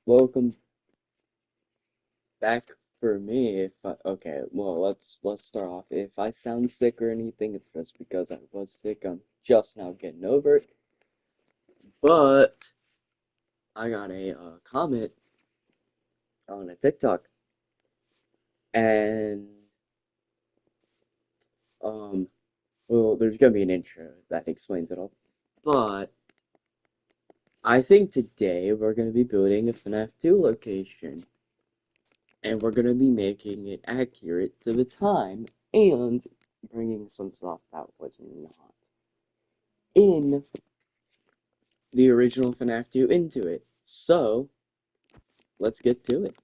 Welcome back for me. Okay, well, let's start off. If I sound sick or anything, it's just because I was sick. I'm just now getting over it. But I got a comment on a TikTok, and um, well, there's gonna be an intro that explains it all. But I think today we're gonna be building a FNAF 2 location. And we're going to be making it accurate to the time and bringing some stuff that was not in the original FNAF 2 into it. So, let's get to it.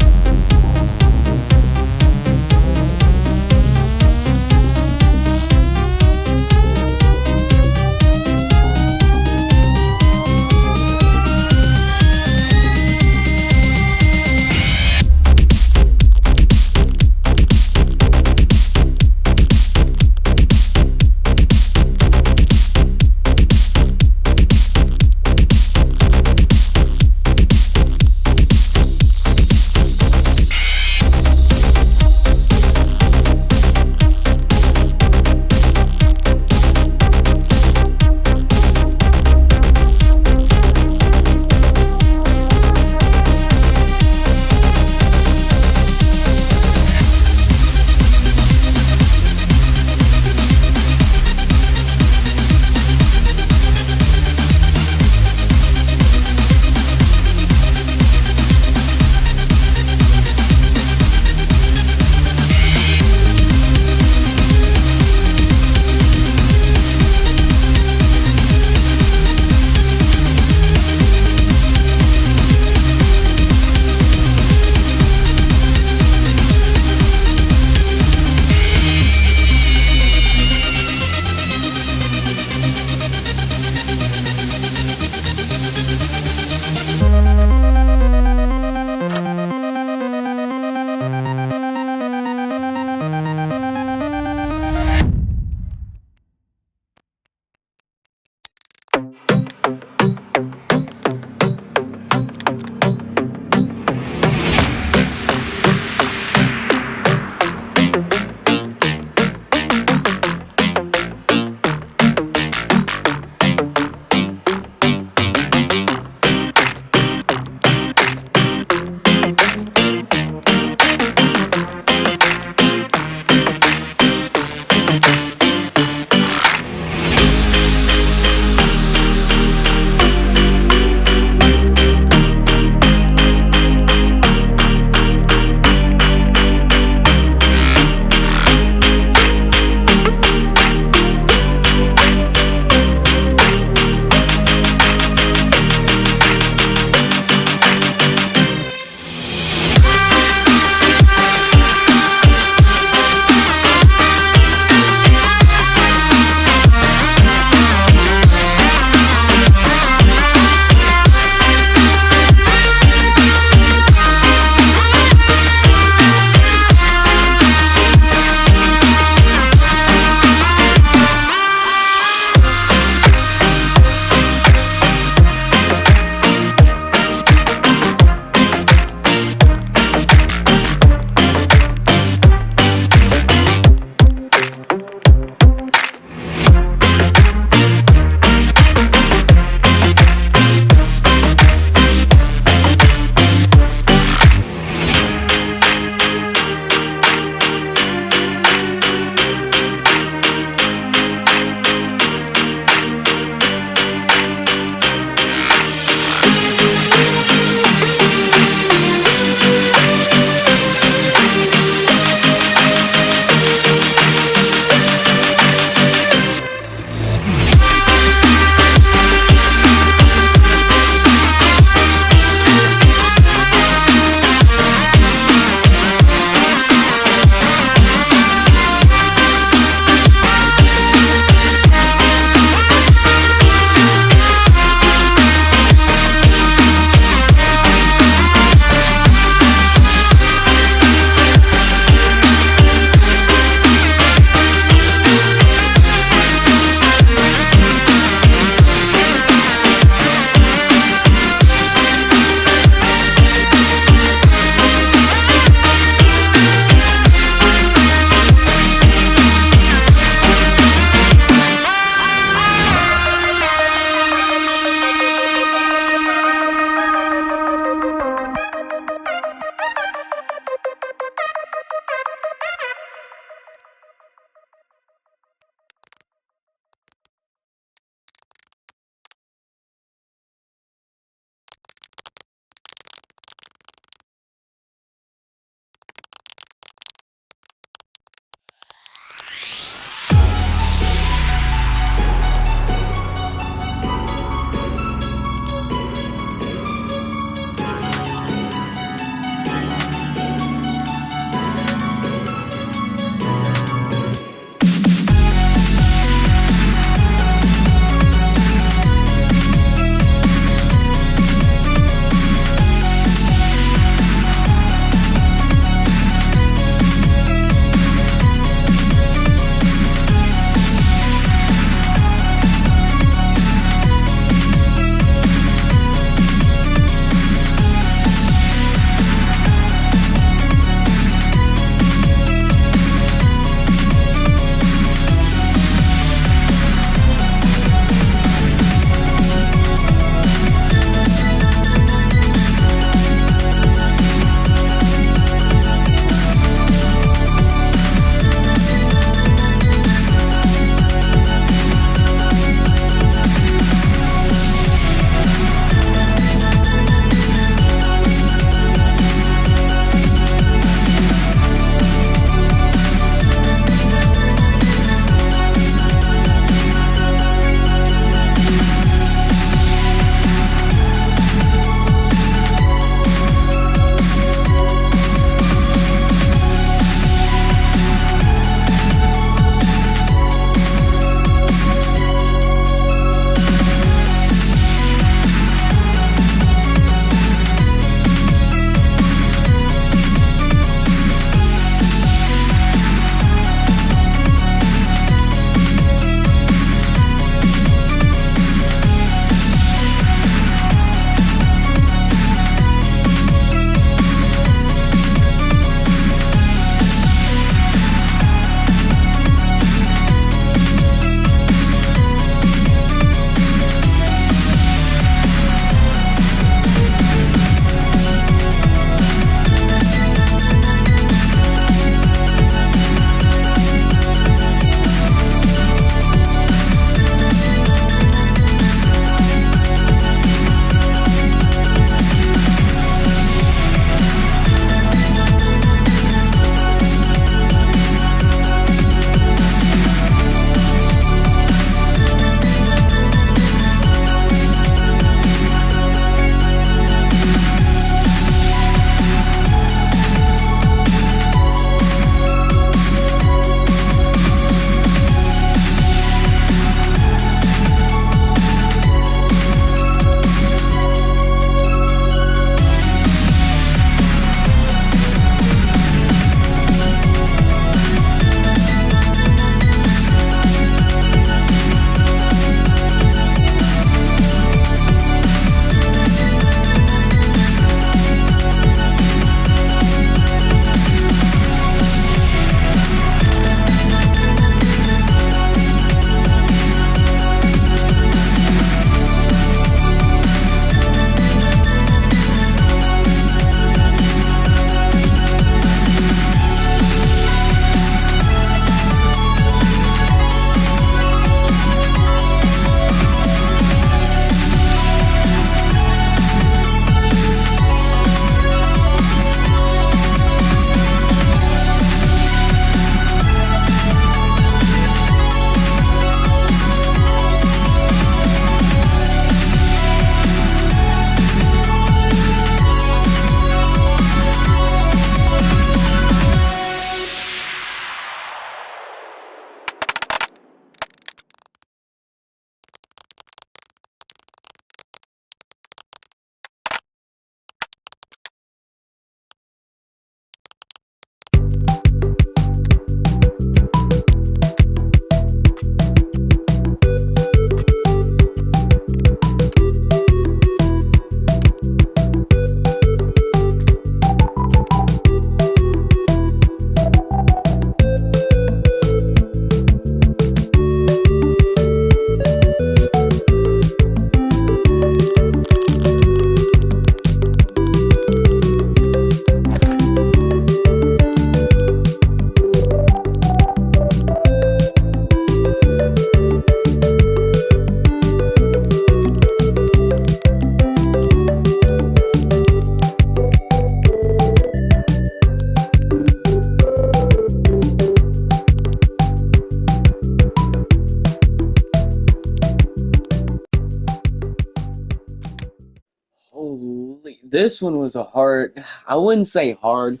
this one was a hard, I wouldn't say hard,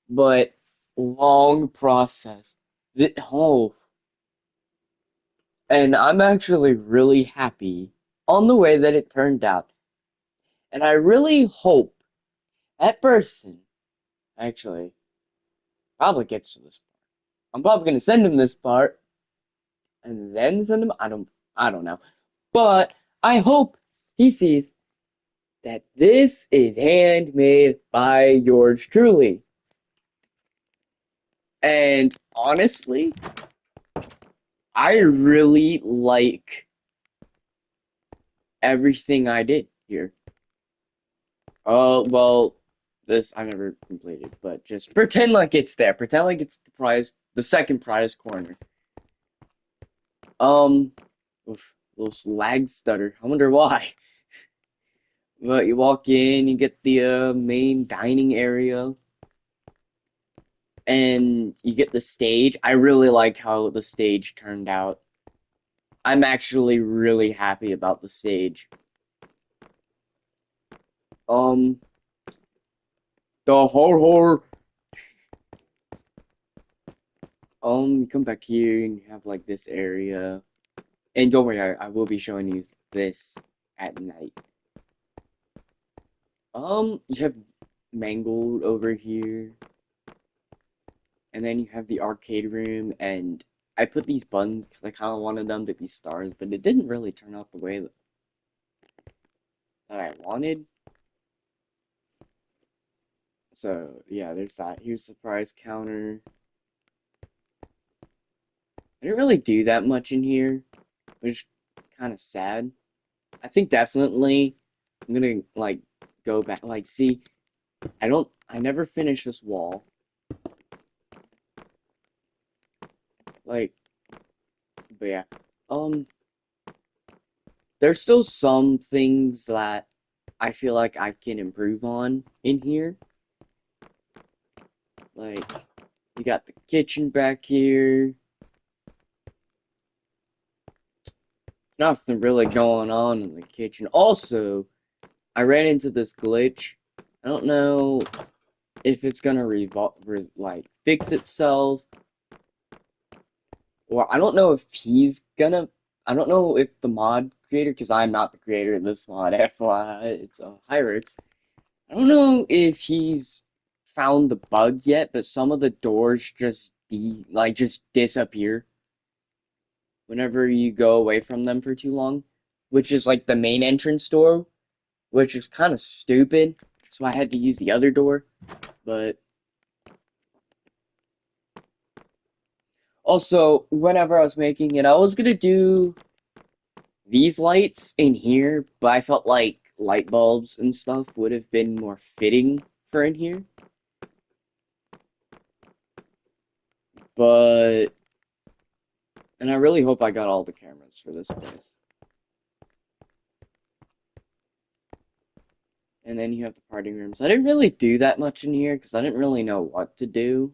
but long process. Oh, and I'm actually really happy on the way that it turned out. And I really hope that person actually probably gets to this part. I'm probably gonna send him this part and then send him. I don't know. But I hope he sees that this is handmade by yours truly. And honestly, I really like everything I did here. Oh, well, this I never completed, but just pretend like it's there. Pretend like it's the prize, the second prize corner. Oof, little lag stutter. I wonder why. But you walk in, you get the main dining area, and you get the stage. I really like how the stage turned out. I'm actually really happy about the stage. Um, the horror. You come back here and you have like this area. And don't worry, I will be showing you this at night. You have Mangled over here. And then you have the arcade room, and I put these buttons because I kind of wanted them to be stars, but it didn't really turn out the way that I wanted. So, yeah, there's that. Here's the prize counter. I didn't really do that much in here, which is kind of sad. I think definitely I'm gonna, like, go back. Like, see, I never finished this wall. Like, but yeah. Um, there's still some things that I feel like I can improve on in here. Like, you got the kitchen back here. Nothing really going on in the kitchen. Also, I ran into this glitch. I don't know if it's gonna like fix itself, or I don't know if he's gonna. I don't know if the mod creator, because I'm not the creator of this mod. FYI, it's a Hyrix. I don't know if he's found the bug yet, but some of the doors just disappear whenever you go away from them for too long, which is like the main entrance door, which is kind of stupid. So I had to use the other door, but also whenever I was making it, I was gonna do these lights in here, but I felt like light bulbs and stuff would have been more fitting for in here. But and I really hope I got all the cameras for this place. And then you have the party rooms. I didn't really do that much in here because I didn't really know what to do.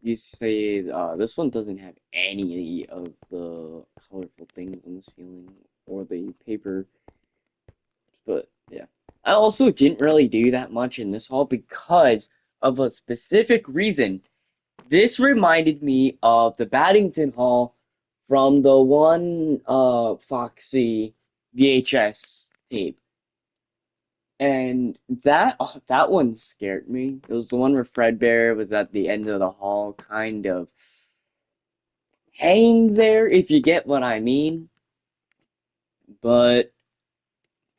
You say this one doesn't have any of the colorful things on the ceiling or the paper, but yeah. I also didn't really do that much in this hall because of a specific reason. This reminded me of the Baddington Hall from the one Foxy VHS tape. And that one scared me. It was the one where Fredbear was at the end of the hall, kind of hanging there, if you get what I mean. But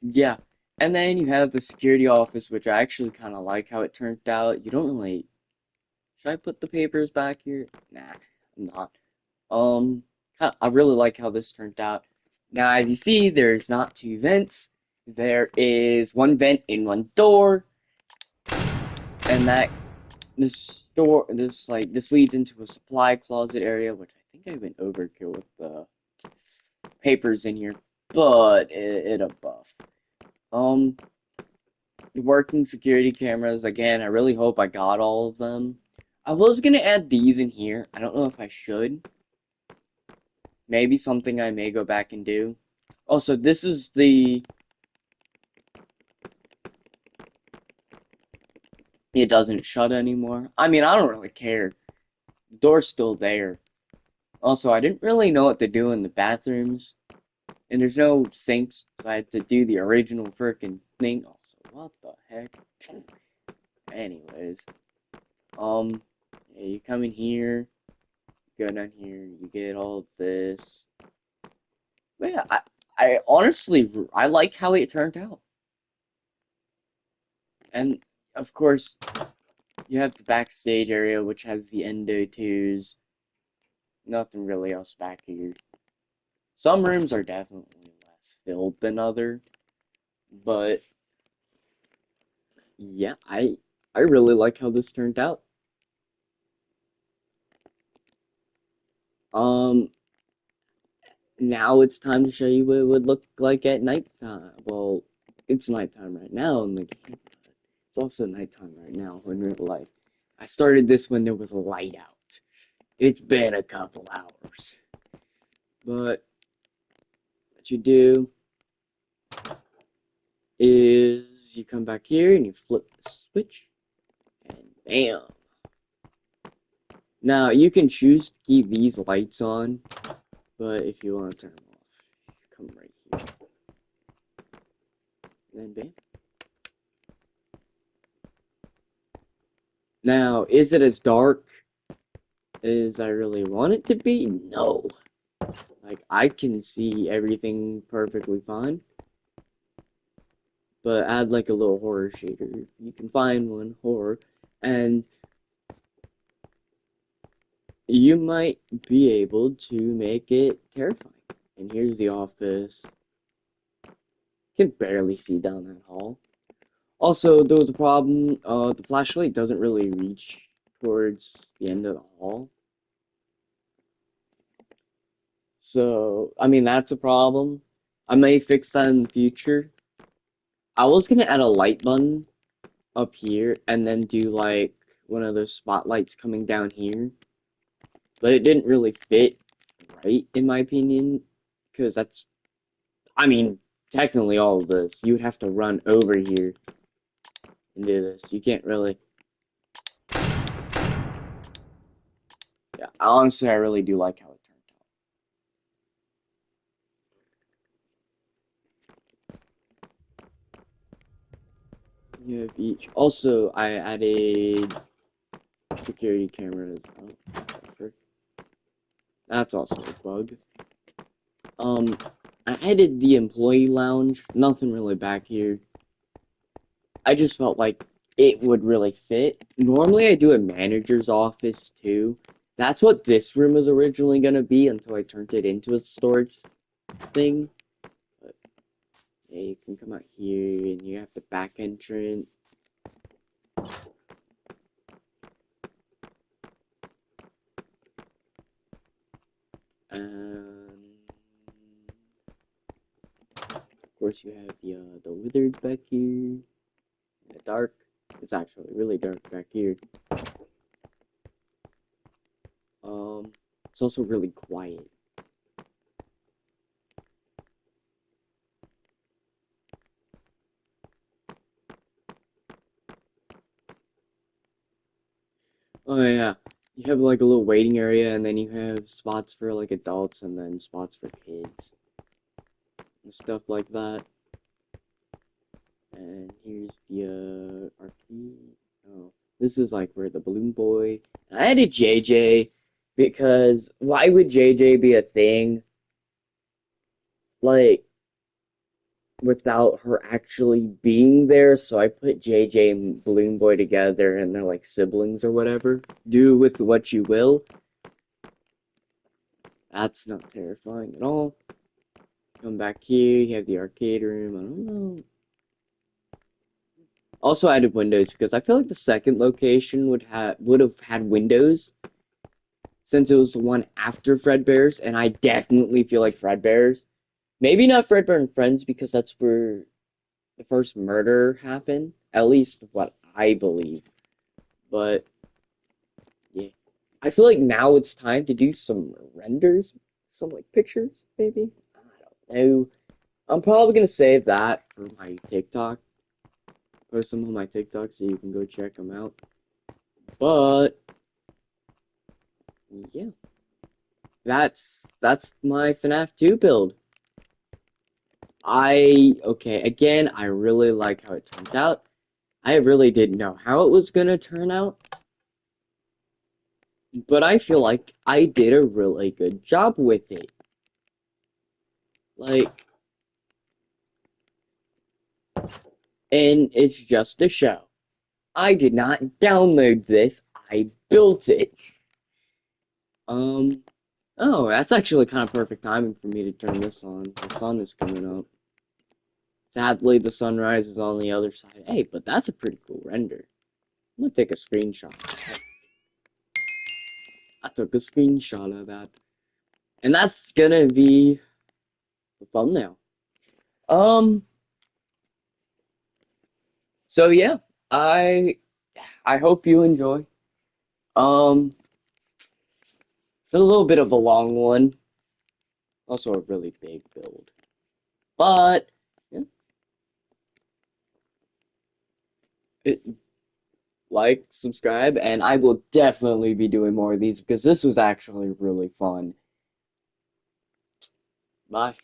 yeah. And then you have the security office, which I actually kind of like how it turned out. You don't really. Should I put the papers back here? Nah, I'm not. Um, I really like how this turned out. Now, as you see, there's not two vents. There is one vent in one door, and that this leads into a supply closet area, which I think I went overkill with the papers in here, but it'll buff. Um, working security cameras again. I really hope I got all of them. I was gonna add these in here. I don't know if I should. Maybe something I may go back and do. Also, this is the it doesn't shut anymore. I mean, I don't really care. The door's still there. Also, I didn't really know what to do in the bathrooms. And there's no sinks, so I had to do the original frickin' thing. Also, what the heck? Anyways, yeah, you come in here, go down here, you get all of this. But yeah, I honestly, I like how it turned out. And, of course, you have the backstage area, which has the Endo 2s. Nothing really else back here. Some rooms are definitely less filled than other, but yeah, I really like how this turned out. Um, Now it's time to show you what it would look like at nighttime. Well, it's nighttime right now in the game, but it's also nighttime right now in real life. I started this when there was a light out. It's been a couple hours. But what you do is you come back here and you flip the switch, and bam. Now, you can choose to keep these lights on, but if you want to turn them off, come right here. And then bam. Now, is it as dark as I really want it to be? No. Like, I can see everything perfectly fine. But add like a little horror shader. You can find one, horror, and you might be able to make it terrifying. And here's the office. You can barely see down that hall. Also, there was a problem. The flashlight doesn't really reach towards the end of the hall. So, I mean, that's a problem. I may fix that in the future. I was gonna add a light button up here and then do like one of those spotlights coming down here. But it didn't really fit right, in my opinion. Because that's, I mean, technically all of this. You would have to run over here and do this. You can't really. Yeah, honestly, I really do like how it turned out. You have each. Also, I added security cameras. Oh, that's also a bug. I added the employee lounge. Nothing really back here. I just felt like it would really fit. Normally, I do a manager's office too. That's what this room was originally gonna be until I turned it into a storage thing. But yeah, you can come out here and you have the back entrance. And of course, you have the withered back here. The dark. It's actually really dark back here. It's also really quiet. Oh yeah, you have like a little waiting area, and then you have spots for like adults, and then spots for kids, and stuff like that. And here's the arcade. Oh, this is like where the Balloon Boy. I added JJ because why would JJ be a thing? Like without her actually being there, so I put JJ and Balloon Boy together, and they're like siblings or whatever. Do with what you will. That's not terrifying at all. Come back here, you have the arcade room. I don't know. Also added windows because I feel like the second location would have had windows since it was the one after Fredbear's, and I definitely feel like Fredbear's. Maybe not Fredbear and Friends because that's where the first murder happened. At least what I believe. But yeah. I feel like now it's time to do some renders, some like pictures, maybe. I don't know. I'm probably gonna save that for my TikTok post them on my TikTok so you can go check them out. But yeah, that's my FNAF 2 build. Okay, again, I really like how it turned out. I really didn't know how it was gonna turn out, but I feel like I did a really good job with it. Like, and it's just a show. I did not download this, I built it. Oh, that's actually kind of perfect timing for me to turn this on. The sun is coming up. Sadly, the sunrise is on the other side. Hey, but that's a pretty cool render. I'm gonna take a screenshot. I took a screenshot of that. And that's gonna be the thumbnail. So yeah, I hope you enjoy. Um, it's a little bit of a long one. Also a really big build. But yeah. Like, subscribe, and I will definitely be doing more of these because this was actually really fun. Bye.